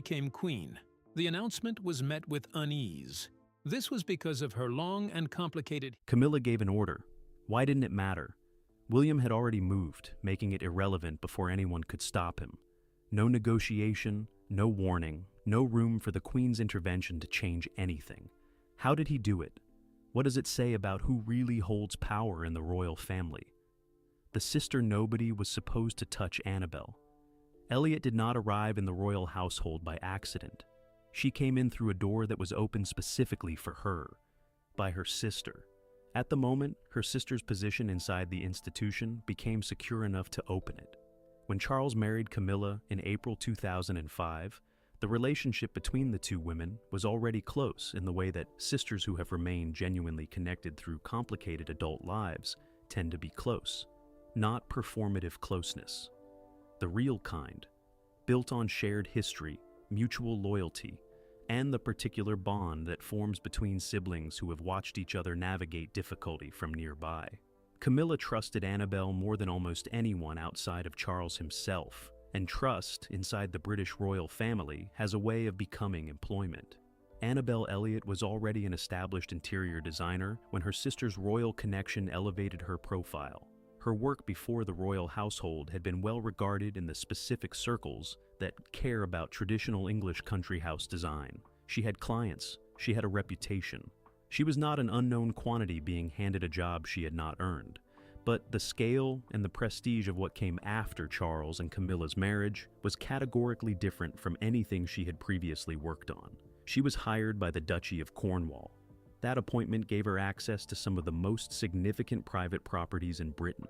became queen. The announcement was met with unease. This was because of her long and complicated. Camilla gave an order. Why didn't it matter? William had already moved, making it irrelevant before anyone could stop him. No negotiation, no warning, no room for the Queen's intervention to change anything. How did he do it? What does it say about who really holds power in the royal family? The sister nobody was supposed to touch Annabelle. Elliot did not arrive in the royal household by accident. She came in through a door that was opened specifically for her, by her sister. At the moment, her sister's position inside the institution became secure enough to open it. When Charles married Camilla in April 2005, the relationship between the two women was already close in the way that sisters who have remained genuinely connected through complicated adult lives tend to be close, not performative closeness. The real kind, built on shared history, mutual loyalty, and the particular bond that forms between siblings who have watched each other navigate difficulty from nearby. Camilla trusted Annabelle more than almost anyone outside of Charles himself, and trust inside the British royal family has a way of becoming employment. Annabelle Elliot was already an established interior designer when her sister's royal connection elevated her profile. Her work before the royal household had been well regarded in the specific circles that care about traditional English country house design. She had clients, she had a reputation. She was not an unknown quantity being handed a job she had not earned. But the scale and the prestige of what came after Charles and Camilla's marriage was categorically different from anything she had previously worked on. She was hired by the Duchy of Cornwall. That appointment gave her access to some of the most significant private properties in Britain.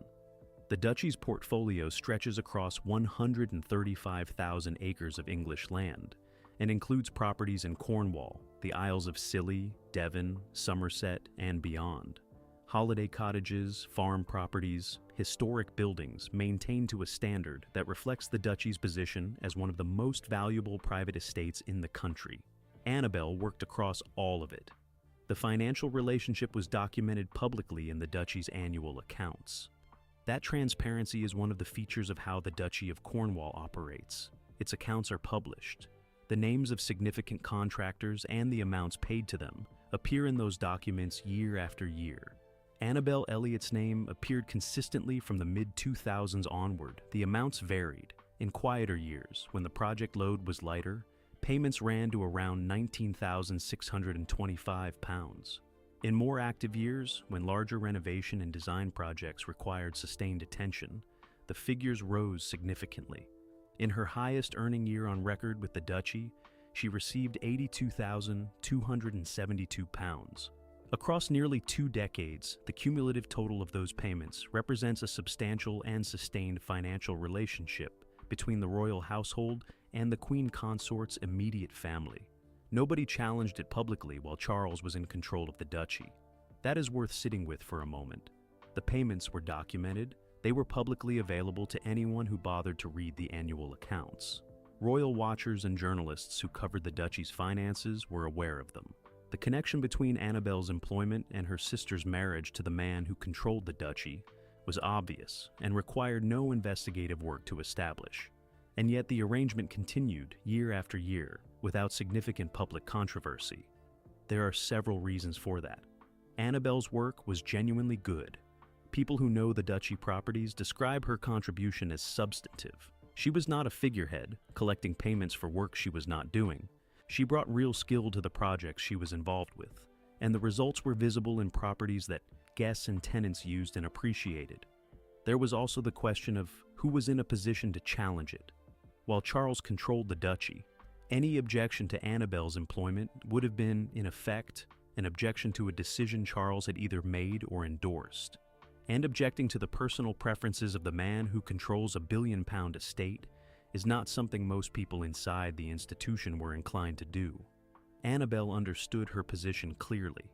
The Duchy's portfolio stretches across 135,000 acres of English land and includes properties in Cornwall, the Isles of Scilly, Devon, Somerset, and beyond. Holiday cottages, farm properties, historic buildings maintained to a standard that reflects the Duchy's position as one of the most valuable private estates in the country. Annabelle worked across all of it. The financial relationship was documented publicly in the Duchy's annual accounts. That transparency is one of the features of how the Duchy of Cornwall operates. Its accounts are published. The names of significant contractors and the amounts paid to them appear in those documents year after year. Annabelle Elliot's name appeared consistently from the mid-2000s onward. The amounts varied. In quieter years, when the project load was lighter, payments ran to around £19,625. In more active years, when larger renovation and design projects required sustained attention, the figures rose significantly. In her highest earning year on record with the Duchy, she received £82,272. Across nearly 2 decades, the cumulative total of those payments represents a substantial and sustained financial relationship between the royal household and the Queen Consort's immediate family. Nobody challenged it publicly while Charles was in control of the Duchy. That is worth sitting with for a moment. The payments were documented. They were publicly available to anyone who bothered to read the annual accounts. Royal watchers and journalists who covered the Duchy's finances were aware of them. The connection between Annabelle's employment and her sister's marriage to the man who controlled the Duchy was obvious and required no investigative work to establish. And yet the arrangement continued year after year without significant public controversy. There are several reasons for that. Annabelle's work was genuinely good. People who know the Duchy properties describe her contribution as substantive. She was not a figurehead, collecting payments for work she was not doing. She brought real skill to the projects she was involved with, and the results were visible in properties that guests and tenants used and appreciated. There was also the question of who was in a position to challenge it. While Charles controlled the Duchy, any objection to Annabelle's employment would have been, in effect, an objection to a decision Charles had either made or endorsed. And objecting to the personal preferences of the man who controls a billion-pound estate is not something most people inside the institution were inclined to do. Annabelle understood her position clearly.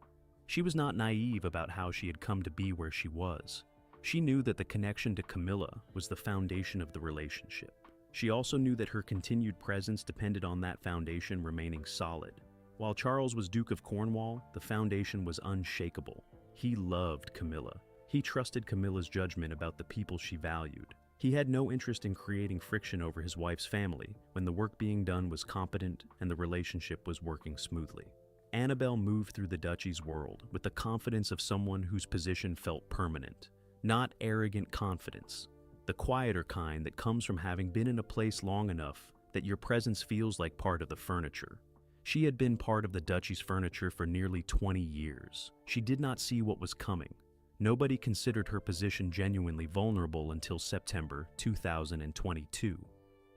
She was not naive about how she had come to be where she was. She knew that the connection to Camilla was the foundation of the relationship. She also knew that her continued presence depended on that foundation remaining solid. While Charles was Duke of Cornwall, the foundation was unshakable. He loved Camilla. He trusted Camilla's judgment about the people she valued. He had no interest in creating friction over his wife's family when the work being done was competent and the relationship was working smoothly. Annabelle moved through the duchy's world with the confidence of someone whose position felt permanent, not arrogant confidence, the quieter kind that comes from having been in a place long enough that your presence feels like part of the furniture. She had been part of the duchy's furniture for nearly 20 years. She did not see what was coming. Nobody considered her position genuinely vulnerable until September 2022.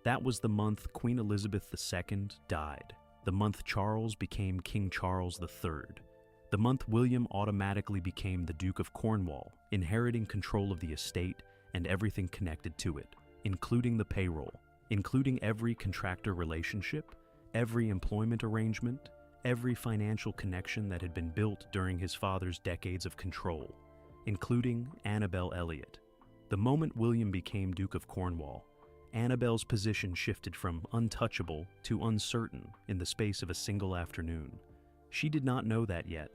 That was the month Queen Elizabeth II died, the month Charles became King Charles III, the month William automatically became the Duke of Cornwall, inheriting control of the estate and everything connected to it, including the payroll, including every contractor relationship, every employment arrangement, every financial connection that had been built during his father's decades of control, including Annabelle Elliot. The moment William became Duke of Cornwall, Annabelle's position shifted from untouchable to uncertain in the space of a single afternoon. She did not know that yet.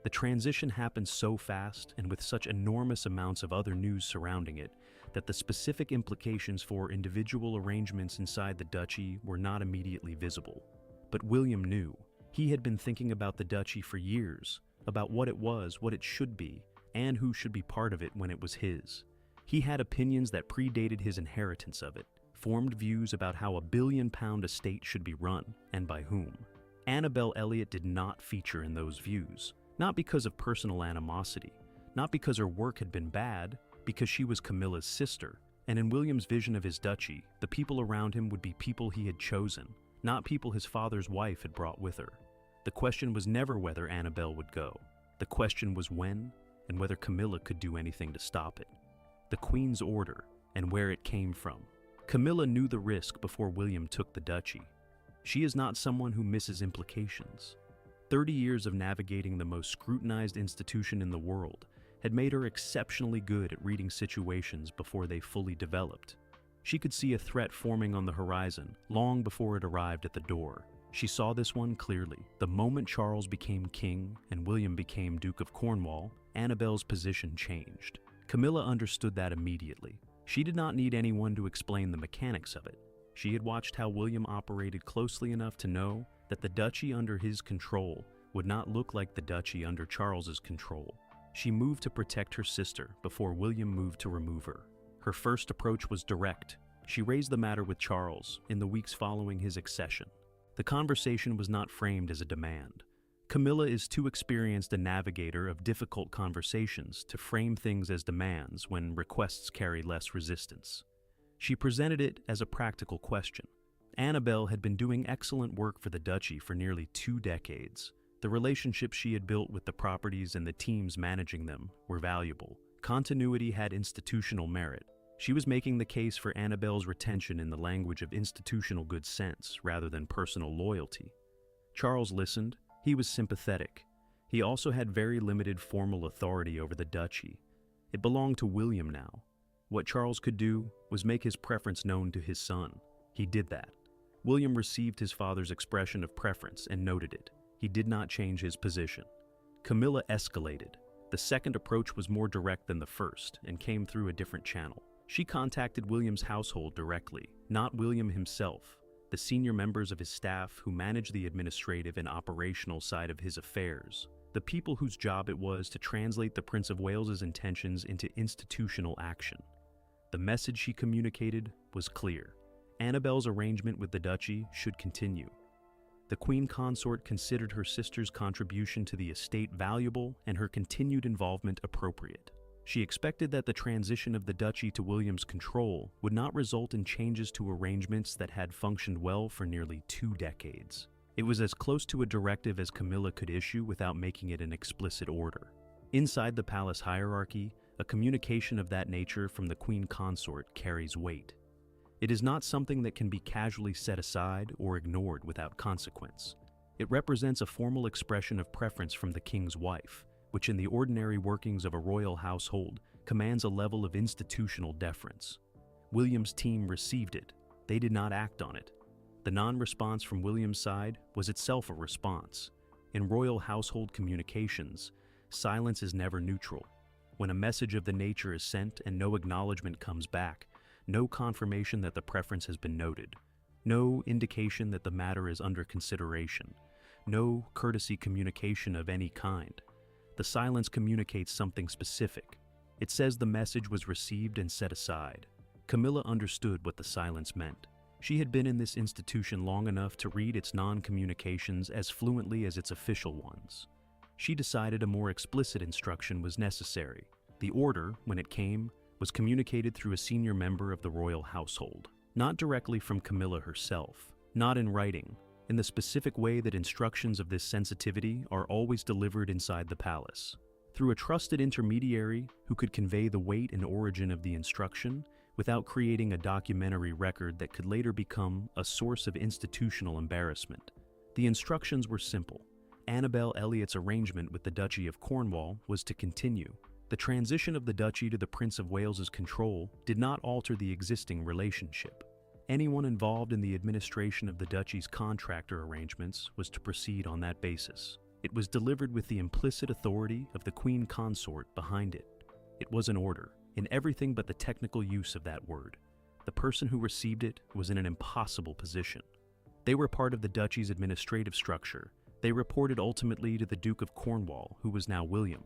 The transition happened so fast and with such enormous amounts of other news surrounding it that the specific implications for individual arrangements inside the duchy were not immediately visible. But William knew. He had been thinking about the duchy for years, about what it was, what it should be, and who should be part of it when it was his. He had opinions that predated his inheritance of it, formed views about how a billion-pound estate should be run, and by whom. Annabelle Elliot did not feature in those views, not because of personal animosity, not because her work had been bad, because she was Camilla's sister, and in William's vision of his duchy, the people around him would be people he had chosen, not people his father's wife had brought with her. The question was never whether Annabelle would go. The question was when, and whether Camilla could do anything to stop it. The Queen's order, and where it came from. Camilla knew the risk before William took the duchy. She is not someone who misses implications. 30 years of navigating the most scrutinized institution in the world had made her exceptionally good at reading situations before they fully developed. She could see a threat forming on the horizon long before it arrived at the door. She saw this one clearly. The moment Charles became king and William became Duke of Cornwall, Annabelle's position changed. Camilla understood that immediately. She did not need anyone to explain the mechanics of it. She had watched how William operated closely enough to know that the duchy under his control would not look like the duchy under Charles's control. She moved to protect her sister before William moved to remove her. Her first approach was direct. She raised the matter with Charles in the weeks following his accession. The conversation was not framed as a demand. Camilla is too experienced a navigator of difficult conversations to frame things as demands when requests carry less resistance. She presented it as a practical question. Annabelle had been doing excellent work for the duchy for nearly 2 decades. The relationships she had built with the properties and the teams managing them were valuable. Continuity had institutional merit. She was making the case for Annabelle's retention in the language of institutional good sense rather than personal loyalty. Charles listened. He was sympathetic. He also had very limited formal authority over the duchy. It belonged to William now. What Charles could do was make his preference known to his son. He did that. William received his father's expression of preference and noted it. He did not change his position. Camilla escalated. The second approach was more direct than the first and came through a different channel. She contacted William's household directly, not William himself, the senior members of his staff who managed the administrative and operational side of his affairs, the people whose job it was to translate the Prince of Wales's intentions into institutional action. The message she communicated was clear. Annabelle's arrangement with the duchy should continue. The Queen Consort considered her sister's contribution to the estate valuable and her continued involvement appropriate. She expected that the transition of the duchy to William's control would not result in changes to arrangements that had functioned well for nearly 2 decades. It was as close to a directive as Camilla could issue without making it an explicit order. Inside the palace hierarchy, a communication of that nature from the Queen Consort carries weight. It is not something that can be casually set aside or ignored without consequence. It represents a formal expression of preference from the king's wife, which in the ordinary workings of a royal household commands a level of institutional deference. William's team received it. They did not act on it. The non-response from William's side was itself a response. In royal household communications, silence is never neutral. When a message of the nature is sent and no acknowledgement comes back, no confirmation that the preference has been noted, no indication that the matter is under consideration, no courtesy communication of any kind. The silence communicates something specific. It says the message was received and set aside. Camilla understood what the silence meant. She had been in this institution long enough to read its non-communications as fluently as its official ones. She decided a more explicit instruction was necessary. The order, when it came, was communicated through a senior member of the royal household, not directly from Camilla herself, not in writing, in the specific way that instructions of this sensitivity are always delivered inside the palace, through a trusted intermediary who could convey the weight and origin of the instruction without creating a documentary record that could later become a source of institutional embarrassment. The instructions were simple. Annabel Elliott's arrangement with the Duchy of Cornwall was to continue. The transition of the duchy to the Prince of Wales's control did not alter the existing relationship. Anyone involved in the administration of the duchy's contractor arrangements was to proceed on that basis. It was delivered with the implicit authority of the Queen Consort behind it. It was an order, in everything but the technical use of that word. The person who received it was in an impossible position. They were part of the duchy's administrative structure. They reported ultimately to the Duke of Cornwall, who was now William.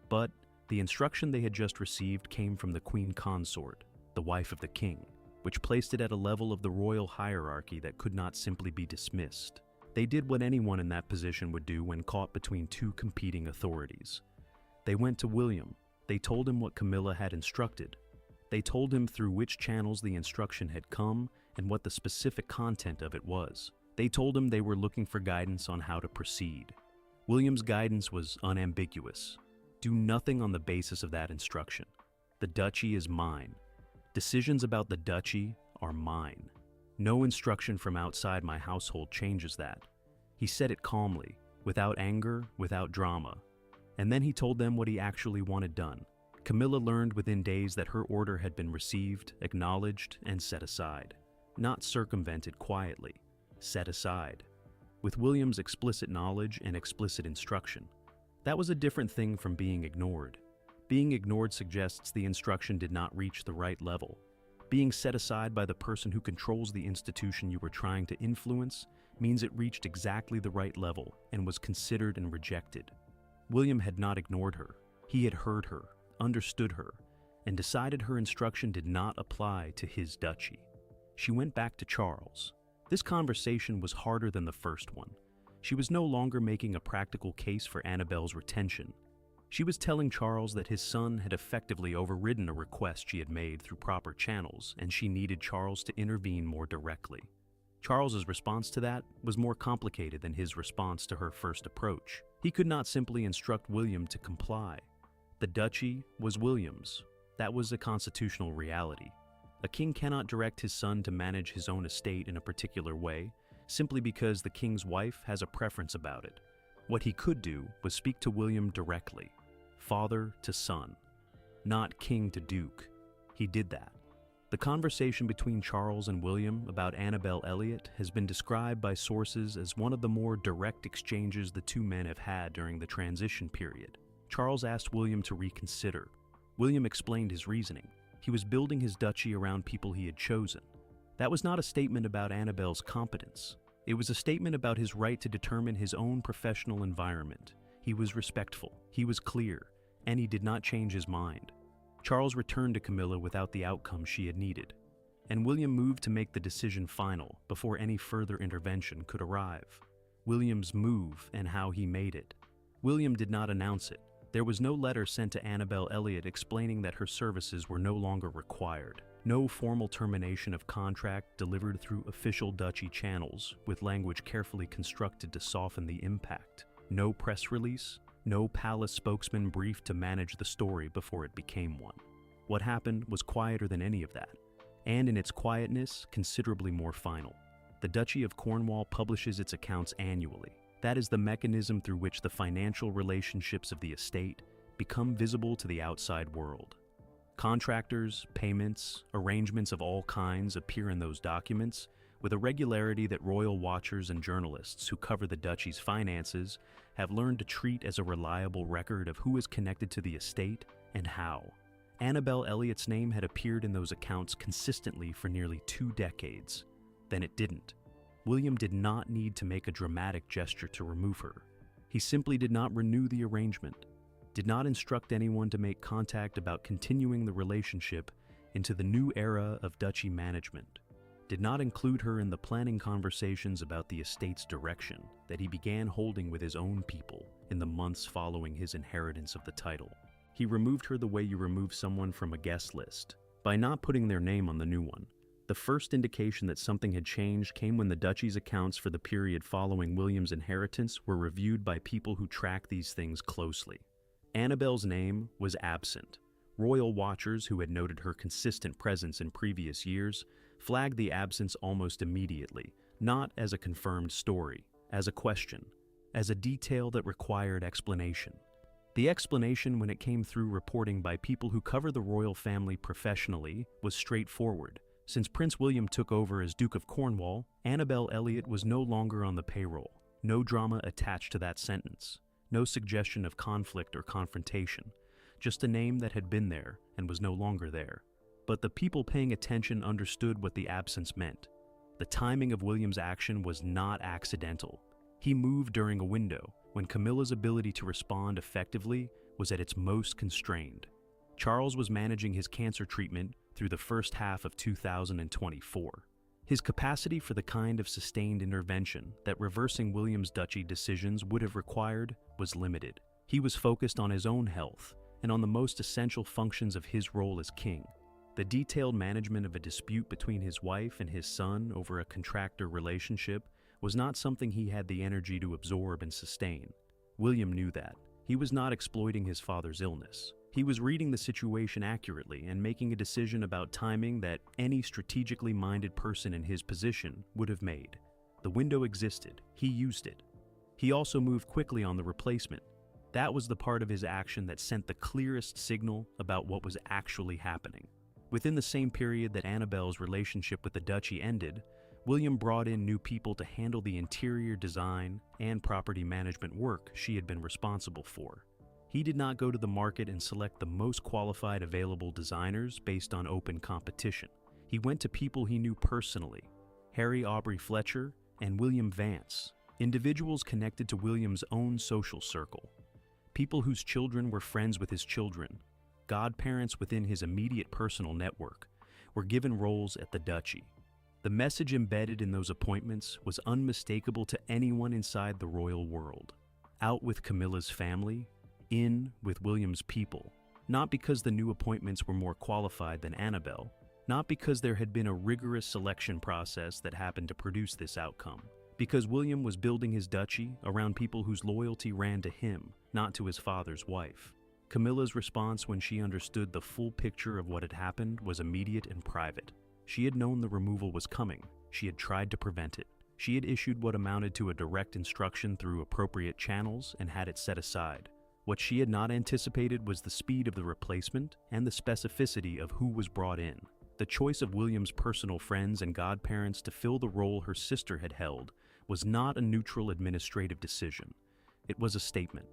But the instruction they had just received came from the Queen Consort, the wife of the king, which placed it at a level of the royal hierarchy that could not simply be dismissed. They did what anyone in that position would do when caught between two competing authorities. They went to William. They told him what Camilla had instructed. They told him through which channels the instruction had come and what the specific content of it was. They told him they were looking for guidance on how to proceed. William's guidance was unambiguous. Do nothing on the basis of that instruction. The duchy is mine. Decisions about the duchy are mine. No instruction from outside my household changes that. He said it calmly, without anger, without drama. And then he told them what he actually wanted done. Camilla learned within days that her order had been received, acknowledged, and set aside. Not circumvented quietly, set aside. With William's explicit knowledge and explicit instruction. That was a different thing from being ignored. Being ignored suggests the instruction did not reach the right level. Being set aside by the person who controls the institution you were trying to influence means it reached exactly the right level and was considered and rejected. William had not ignored her. He had heard her, understood her, and decided her instruction did not apply to his duchy. She went back to Charles. This conversation was harder than the first one. She was no longer making a practical case for Annabel's retention. She was telling Charles that his son had effectively overridden a request she had made through proper channels, and she needed Charles to intervene more directly. Charles's response to that was more complicated than his response to her first approach. He could not simply instruct William to comply. The duchy was William's. That was a constitutional reality. A king cannot direct his son to manage his own estate in a particular way, simply because the king's wife has a preference about it. What he could do was speak to William directly, father to son, not king to duke. He did that. The conversation between Charles and William about Annabel Elliott has been described by sources as one of the more direct exchanges the two men have had during the transition period. Charles asked William to reconsider. William explained his reasoning. He was building his duchy around people he had chosen. That was not a statement about Annabel's competence. It was a statement about his right to determine his own professional environment. He was respectful, he was clear, and he did not change his mind. Charles returned to Camilla without the outcome she had needed, and William moved to make the decision final before any further intervention could arrive. William's move and how he made it. William did not announce it. There was no letter sent to Annabel Elliott explaining that her services were no longer required. No formal termination of contract delivered through official duchy channels with language carefully constructed to soften the impact. No press release, no palace spokesman briefed to manage the story before it became one. What happened was quieter than any of that, and in its quietness, considerably more final. The Duchy of Cornwall publishes its accounts annually. That is the mechanism through which the financial relationships of the estate become visible to the outside world. Contractors, payments, arrangements of all kinds appear in those documents with a regularity that royal watchers and journalists who cover the duchy's finances have learned to treat as a reliable record of who is connected to the estate and how. Annabelle Elliott's name had appeared in those accounts consistently for nearly 2 decades. Then it didn't. William did not need to make a dramatic gesture to remove her. He simply did not renew the arrangement, did not instruct anyone to make contact about continuing the relationship into the new era of duchy management, did not include her in the planning conversations about the estate's direction that he began holding with his own people in the months following his inheritance of the title. He removed her the way you remove someone from a guest list, by not putting their name on the new one. The first indication that something had changed came when the duchy's accounts for the period following William's inheritance were reviewed by people who track these things closely. Annabelle's name was absent. Royal watchers who had noted her consistent presence in previous years flagged the absence almost immediately, not as a confirmed story, as a question, as a detail that required explanation. The explanation, when it came through reporting by people who cover the royal family professionally, was straightforward. Since Prince William took over as Duke of Cornwall, Annabelle Elliott was no longer on the payroll. No drama attached to that sentence. No suggestion of conflict or confrontation. Just a name that had been there and was no longer there. But the people paying attention understood what the absence meant. The timing of William's action was not accidental. He moved during a window when Camilla's ability to respond effectively was at its most constrained. Charles was managing his cancer treatment through the first half of 2024. His capacity for the kind of sustained intervention that reversing William's duchy decisions would have required was limited. He was focused on his own health and on the most essential functions of his role as king. The detailed management of a dispute between his wife and his son over a contractor relationship was not something he had the energy to absorb and sustain. William knew that. He was not exploiting his father's illness. He was reading the situation accurately and making a decision about timing that any strategically minded person in his position would have made. The window existed. He used it. He also moved quickly on the replacement. That was the part of his action that sent the clearest signal about what was actually happening. Within the same period that Annabelle's relationship with the duchy ended, William brought in new people to handle the interior design and property management work she had been responsible for. He did not go to the market and select the most qualified available designers based on open competition. He went to people he knew personally, Harry Aubrey Fletcher and William Vance, individuals connected to William's own social circle, people whose children were friends with his children, godparents within his immediate personal network, were given roles at the duchy. The message embedded in those appointments was unmistakable to anyone inside the royal world. Out with Camilla's family, in with William's people, not because the new appointments were more qualified than Annabelle, not because there had been a rigorous selection process that happened to produce this outcome, because William was building his duchy around people whose loyalty ran to him, not to his father's wife. Camilla's response when she understood the full picture of what had happened was immediate and private. She had known the removal was coming. She had tried to prevent it. She had issued what amounted to a direct instruction through appropriate channels and had it set aside. What she had not anticipated was the speed of the replacement and the specificity of who was brought in. The choice of William's personal friends and godparents to fill the role her sister had held was not a neutral administrative decision. It was a statement.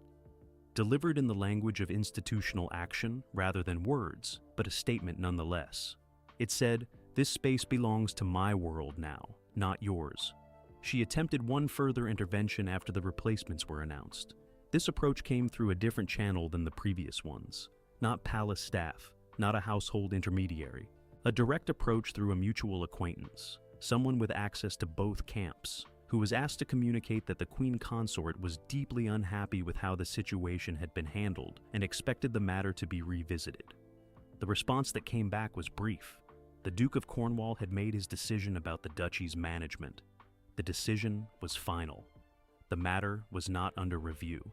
Delivered in the language of institutional action rather than words, but a statement nonetheless. It said, "This space belongs to my world now, not yours." She attempted one further intervention after the replacements were announced. This approach came through a different channel than the previous ones. Not palace staff, not a household intermediary. A direct approach through a mutual acquaintance, someone with access to both camps, who was asked to communicate that the Queen Consort was deeply unhappy with how the situation had been handled and expected the matter to be revisited. The response that came back was brief. The Duke of Cornwall had made his decision about the duchy's management. The decision was final. The matter was not under review.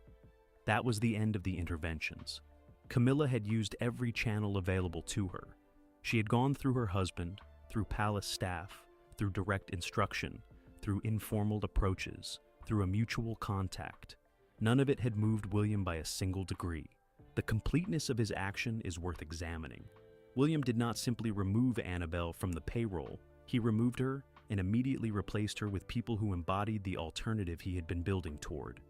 That was the end of the interventions. Camilla had used every channel available to her. She had gone through her husband, through palace staff, through direct instruction, through informal approaches, through a mutual contact. None of it had moved William by a single degree. The completeness of his action is worth examining. William did not simply remove Annabelle from the payroll. He removed her and immediately replaced her with people who embodied the alternative he had been building toward.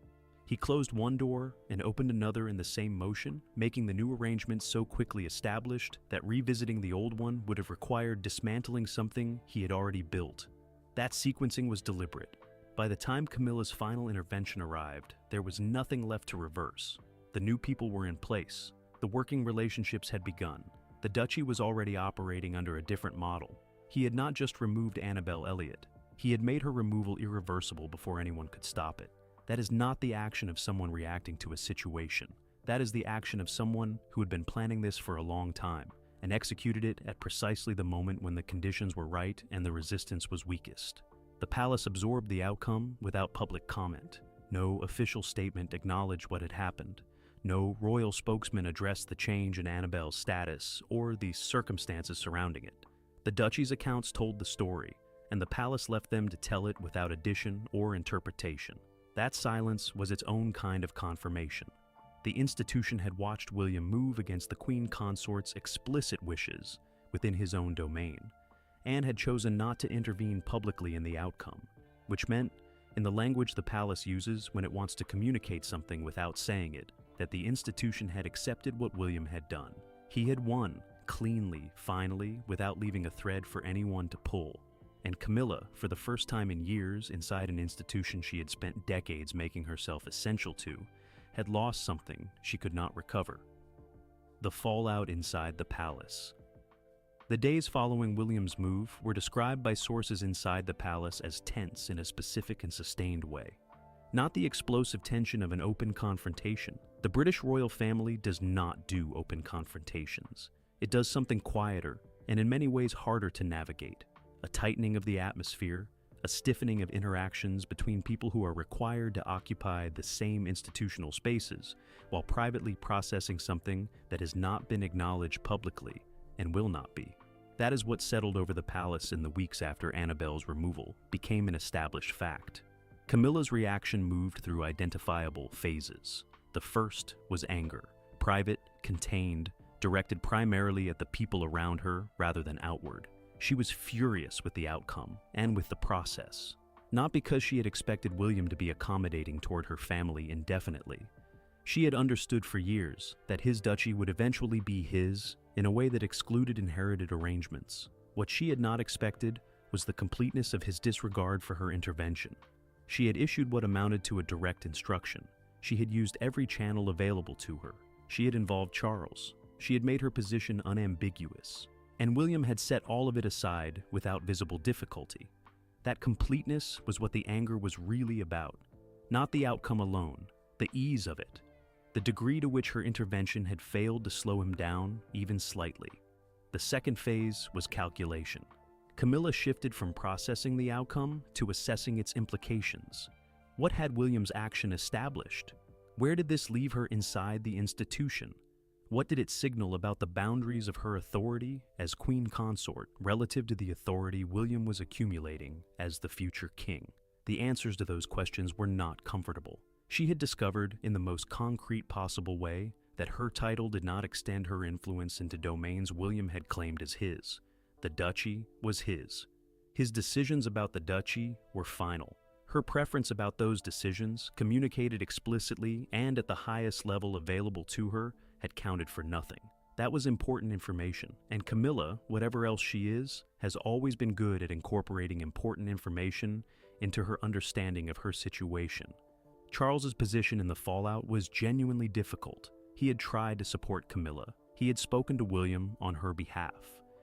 He closed one door and opened another in the same motion, making the new arrangement so quickly established that revisiting the old one would have required dismantling something he had already built. That sequencing was deliberate. By the time Camilla's final intervention arrived, there was nothing left to reverse. The new people were in place. The working relationships had begun. The duchy was already operating under a different model. He had not just removed Annabelle Elliott. He had made her removal irreversible before anyone could stop it. That is not the action of someone reacting to a situation. That is the action of someone who had been planning this for a long time and executed it at precisely the moment when the conditions were right and the resistance was weakest. The palace absorbed the outcome without public comment. No official statement acknowledged what had happened. No royal spokesman addressed the change in Annabelle's status or the circumstances surrounding it. The duchy's accounts told the story, and the palace left them to tell it without addition or interpretation. That silence was its own kind of confirmation. The institution had watched William move against the Queen Consort's explicit wishes within his own domain, and had chosen not to intervene publicly in the outcome, which meant, in the language the palace uses when it wants to communicate something without saying it, that the institution had accepted what William had done. He had won, cleanly, finally, without leaving a thread for anyone to pull. And Camilla, for the first time in years inside an institution she had spent decades making herself essential to, had lost something she could not recover. The fallout inside the palace. The days following William's move were described by sources inside the palace as tense in a specific and sustained way. Not the explosive tension of an open confrontation. The British royal family does not do open confrontations. It does something quieter and in many ways harder to navigate. A tightening of the atmosphere, a stiffening of interactions between people who are required to occupy the same institutional spaces while privately processing something that has not been acknowledged publicly and will not be. That is what settled over the palace in the weeks after Annabelle's removal became an established fact. Camilla's reaction moved through identifiable phases. The first was anger, private, contained, directed primarily at the people around her rather than outward. She was furious with the outcome and with the process, not because she had expected William to be accommodating toward her family indefinitely. She had understood for years that his duchy would eventually be his in a way that excluded inherited arrangements. What she had not expected was the completeness of his disregard for her intervention. She had issued what amounted to a direct instruction. She had used every channel available to her. She had involved Charles. She had made her position unambiguous. And William had set all of it aside without visible difficulty. That completeness was what the anger was really about, not the outcome alone, the ease of it, the degree to which her intervention had failed to slow him down even slightly. The second phase was calculation. Camilla shifted from processing the outcome to assessing its implications. What had William's action established? Where did this leave her inside the institution? What did it signal about the boundaries of her authority as Queen Consort relative to the authority William was accumulating as the future king? The answers to those questions were not comfortable. She had discovered, in the most concrete possible way, that her title did not extend her influence into domains William had claimed as his. The duchy was his. His decisions about the duchy were final. Her preference about those decisions, communicated explicitly and at the highest level available to her, had counted for nothing. That was important information, and Camilla, whatever else she is, has always been good at incorporating important information into her understanding of her situation. Charles's position in the fallout was genuinely difficult. He had tried to support Camilla. He had spoken to William on her behalf.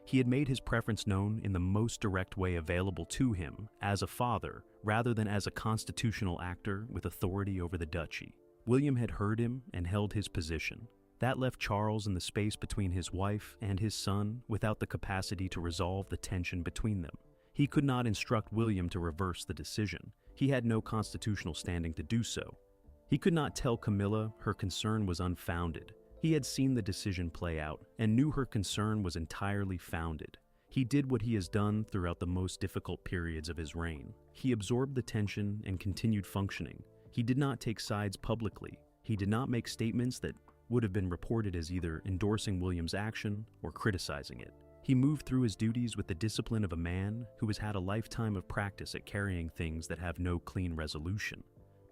He had made his preference known in the most direct way available to him, as a father, rather than as a constitutional actor with authority over the duchy. William had heard him and held his position. That left Charles in the space between his wife and his son without the capacity to resolve the tension between them. He could not instruct William to reverse the decision. He had no constitutional standing to do so. He could not tell Camilla her concern was unfounded. He had seen the decision play out and knew her concern was entirely founded. He did what he has done throughout the most difficult periods of his reign. He absorbed the tension and continued functioning. He did not take sides publicly. He did not make statements that would have been reported as either endorsing William's action or criticizing it. He moved through his duties with the discipline of a man who has had a lifetime of practice at carrying things that have no clean resolution.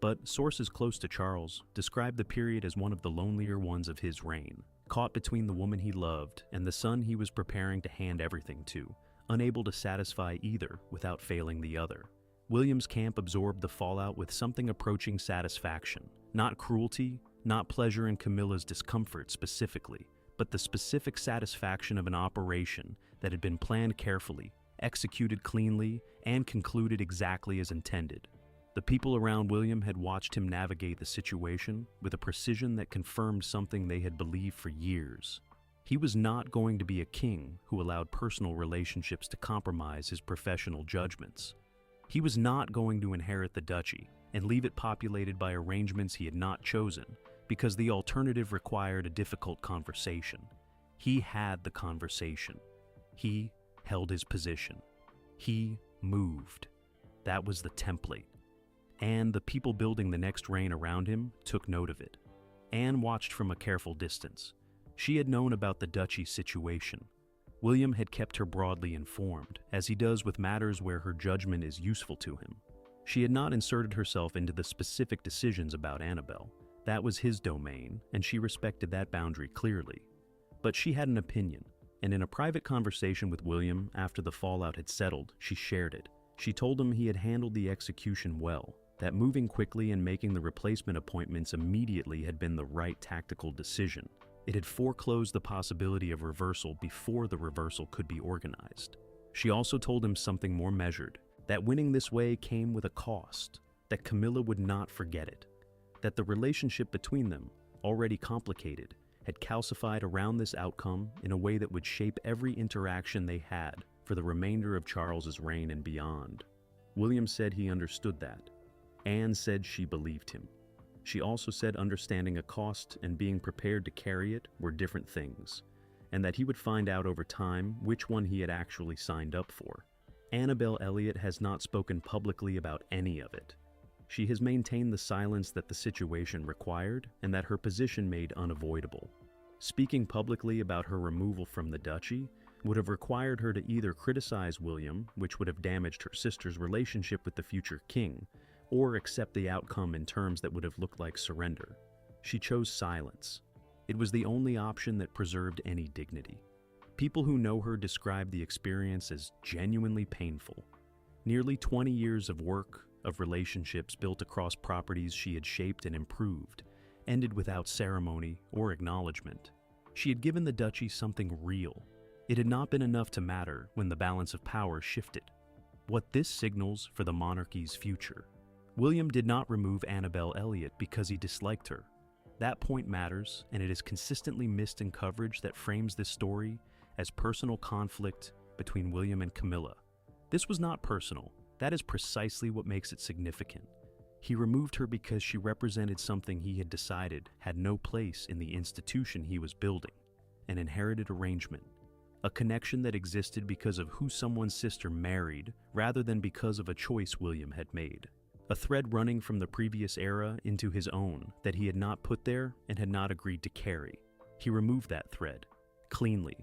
but sources close to Charles describe the period as one of the lonelier ones of his reign, caught between the woman he loved and the son he was preparing to hand everything to, unable to satisfy either without failing the other. William's camp absorbed the fallout with something approaching satisfaction, not cruelty, not pleasure in Camilla's discomfort specifically, but the specific satisfaction of an operation that had been planned carefully, executed cleanly, and concluded exactly as intended. The people around William had watched him navigate the situation with a precision that confirmed something they had believed for years. He was not going to be a king who allowed personal relationships to compromise his professional judgments. He was not going to inherit the duchy and leave it populated by arrangements he had not chosen, because the alternative required a difficult conversation. He had the conversation. He held his position. He moved. That was the template. And the people building the next reign around him took note of it. Anne watched from a careful distance. She had known about the duchy's situation. William had kept her broadly informed, as he does with matters where her judgment is useful to him. She had not inserted herself into the specific decisions about Annabelle. That was his domain, and she respected that boundary clearly. But she had an opinion, and in a private conversation with William after the fallout had settled, she shared it. She told him he had handled the execution well, that moving quickly and making the replacement appointments immediately had been the right tactical decision. It had foreclosed the possibility of reversal before the reversal could be organized. She also told him something more measured, that winning this way came with a cost, that Camilla would not forget it, that the relationship between them, already complicated, had calcified around this outcome in a way that would shape every interaction they had for the remainder of Charles's reign and beyond. William said he understood that. Anne said she believed him. She also said understanding a cost and being prepared to carry it were different things, and that he would find out over time which one he had actually signed up for. Annabelle Elliot has not spoken publicly about any of it. She has maintained the silence that the situation required and that her position made unavoidable. Speaking publicly about her removal from the duchy would have required her to either criticize William, which would have damaged her sister's relationship with the future king, or accept the outcome in terms that would have looked like surrender. She chose silence. It was the only option that preserved any dignity. People who know her describe the experience as genuinely painful. Nearly 20 years of work, of relationships built across properties she had shaped and improved, ended without ceremony or acknowledgement. She had given the duchy something real. It had not been enough to matter when the balance of power shifted. What this signals for the monarchy's future. William did not remove Annabelle Elliot because he disliked her. That point matters, and it is consistently missed in coverage that frames this story as personal conflict between William and Camilla. This was not personal. That is precisely what makes it significant. He removed her because she represented something he had decided had no place in the institution he was building, an inherited arrangement, a connection that existed because of who someone's sister married rather than because of a choice William had made. A thread running from the previous era into his own that he had not put there and had not agreed to carry. He removed that thread, cleanly.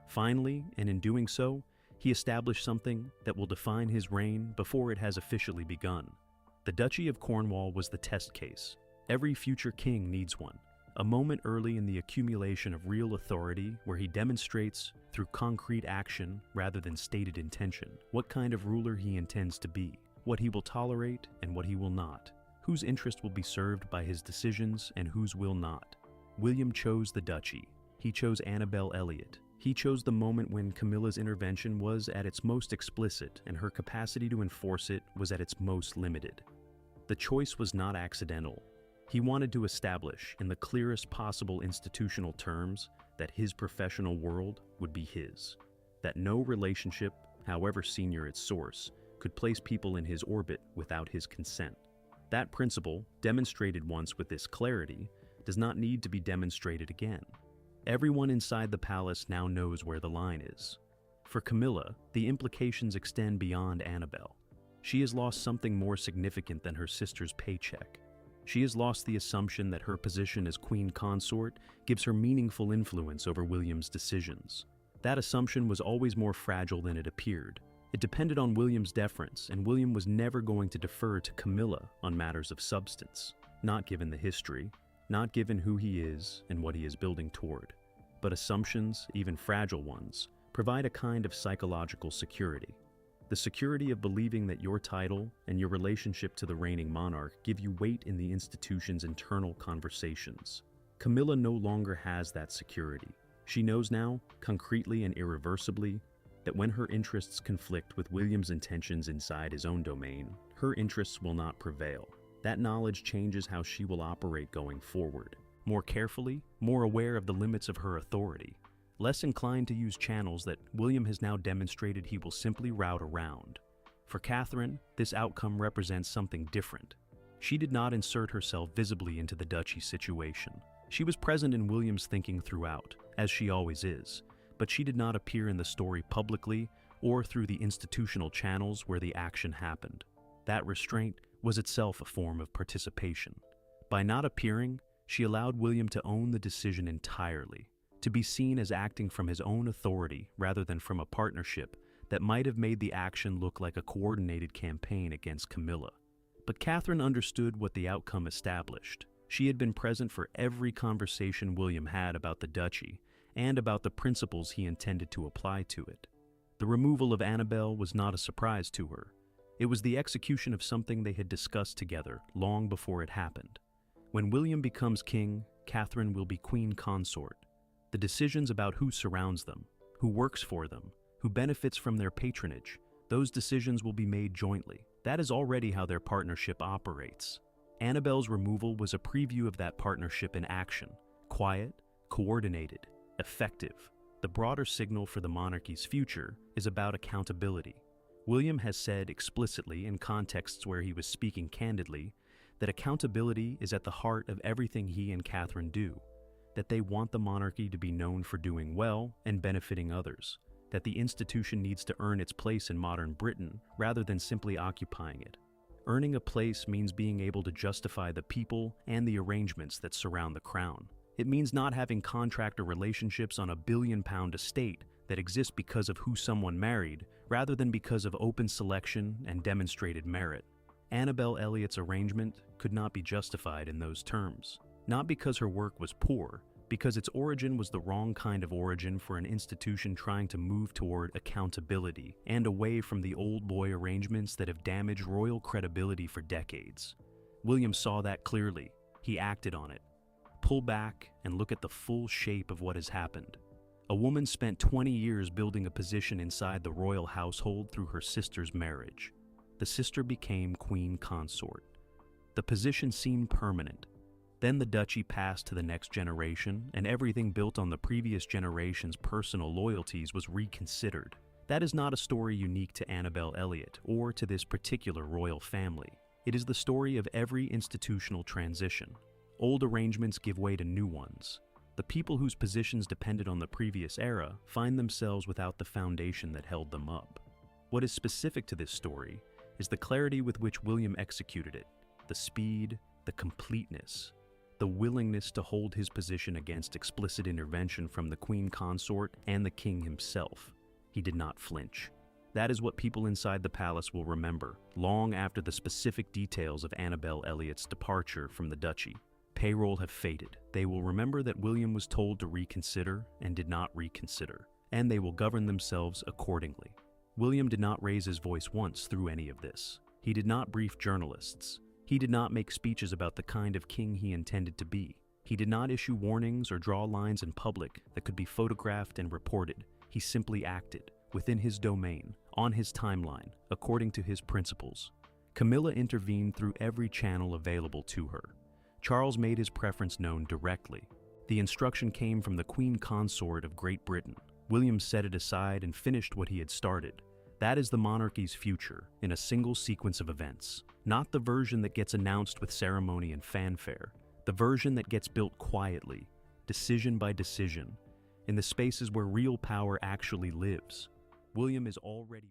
Finally, and in doing so, he established something that will define his reign before it has officially begun. The Duchy of Cornwall was the test case. Every future king needs one. A moment early in the accumulation of real authority where he demonstrates, through concrete action rather than stated intention, what kind of ruler he intends to be, what he will tolerate and what he will not, whose interest will be served by his decisions and whose will not. William chose the duchy. He chose Annabelle Elliot. He chose the moment when Camilla's intervention was at its most explicit and her capacity to enforce it was at its most limited. The choice was not accidental. He wanted to establish, in the clearest possible institutional terms, that his professional world would be his, that no relationship, however senior its source, could place people in his orbit without his consent. That principle, demonstrated once with this clarity, does not need to be demonstrated again. Everyone inside the palace now knows where the line is. For Camilla, the implications extend beyond Annabelle. She has lost something more significant than her sister's paycheck. She has lost the assumption that her position as queen consort gives her meaningful influence over William's decisions. That assumption was always more fragile than it appeared, It depended on William's deference, and William was never going to defer to Camilla on matters of substance, not given the history, not given who he is and what he is building toward. But assumptions, even fragile ones, provide a kind of psychological security. The security of believing that your title and your relationship to the reigning monarch give you weight in the institution's internal conversations. Camilla no longer has that security. She knows now, concretely and irreversibly, that when her interests conflict with William's intentions inside his own domain, her interests will not prevail. That knowledge changes how she will operate going forward. More carefully, more aware of the limits of her authority, less inclined to use channels that William has now demonstrated he will simply route around. For Catherine, this outcome represents something different. She did not insert herself visibly into the duchy situation. She was present in William's thinking throughout, as she always is, but she did not appear in the story publicly or through the institutional channels where the action happened. That restraint was itself a form of participation. By not appearing, she allowed William to own the decision entirely, to be seen as acting from his own authority rather than from a partnership that might have made the action look like a coordinated campaign against Camilla. But Catherine understood what the outcome established. She had been present for every conversation William had about the duchy and about the principles he intended to apply to it. The removal of Annabelle was not a surprise to her. It was the execution of something they had discussed together long before it happened. When William becomes king, Catherine will be queen consort. The decisions about who surrounds them, who works for them, who benefits from their patronage, those decisions will be made jointly. That is already how their partnership operates. Annabelle's removal was a preview of that partnership in action, quiet, coordinated, effective. The broader signal for the monarchy's future is about accountability. William has said explicitly in contexts where he was speaking candidly that accountability is at the heart of everything he and Catherine do, that they want the monarchy to be known for doing well and benefiting others, that the institution needs to earn its place in modern Britain rather than simply occupying it. Earning a place means being able to justify the people and the arrangements that surround the crown. It means not having contractor relationships on a billion-pound estate that exist because of who someone married, rather than because of open selection and demonstrated merit. Annabelle Elliott's arrangement could not be justified in those terms. Not because her work was poor, because its origin was the wrong kind of origin for an institution trying to move toward accountability and away from the old boy arrangements that have damaged royal credibility for decades. William saw that clearly. He acted on it. Pull back and look at the full shape of what has happened. A woman spent 20 years building a position inside the royal household through her sister's marriage. The sister became queen consort. The position seemed permanent. Then the duchy passed to the next generation, and everything built on the previous generation's personal loyalties was reconsidered. That is not a story unique to Annabelle Elliott or to this particular royal family. It is the story of every institutional transition. Old arrangements give way to new ones. The people whose positions depended on the previous era find themselves without the foundation that held them up. What is specific to this story is the clarity with which William executed it, the speed, the completeness, the willingness to hold his position against explicit intervention from the queen consort and the king himself. He did not flinch. That is what people inside the palace will remember, long after the specific details of Annabelle Elliott's departure from the duchy. Payroll have faded. They will remember that William was told to reconsider and did not reconsider, and they will govern themselves accordingly. William did not raise his voice once through any of this. He did not brief journalists. He did not make speeches about the kind of king he intended to be. He did not issue warnings or draw lines in public that could be photographed and reported. He simply acted, within his domain, on his timeline, according to his principles. Camilla intervened through every channel available to her. Charles made his preference known directly. The instruction came from the Queen Consort of Great Britain. William set it aside and finished what he had started. That is the monarchy's future, in a single sequence of events. Not the version that gets announced with ceremony and fanfare. The version that gets built quietly, decision by decision, in the spaces where real power actually lives. William is already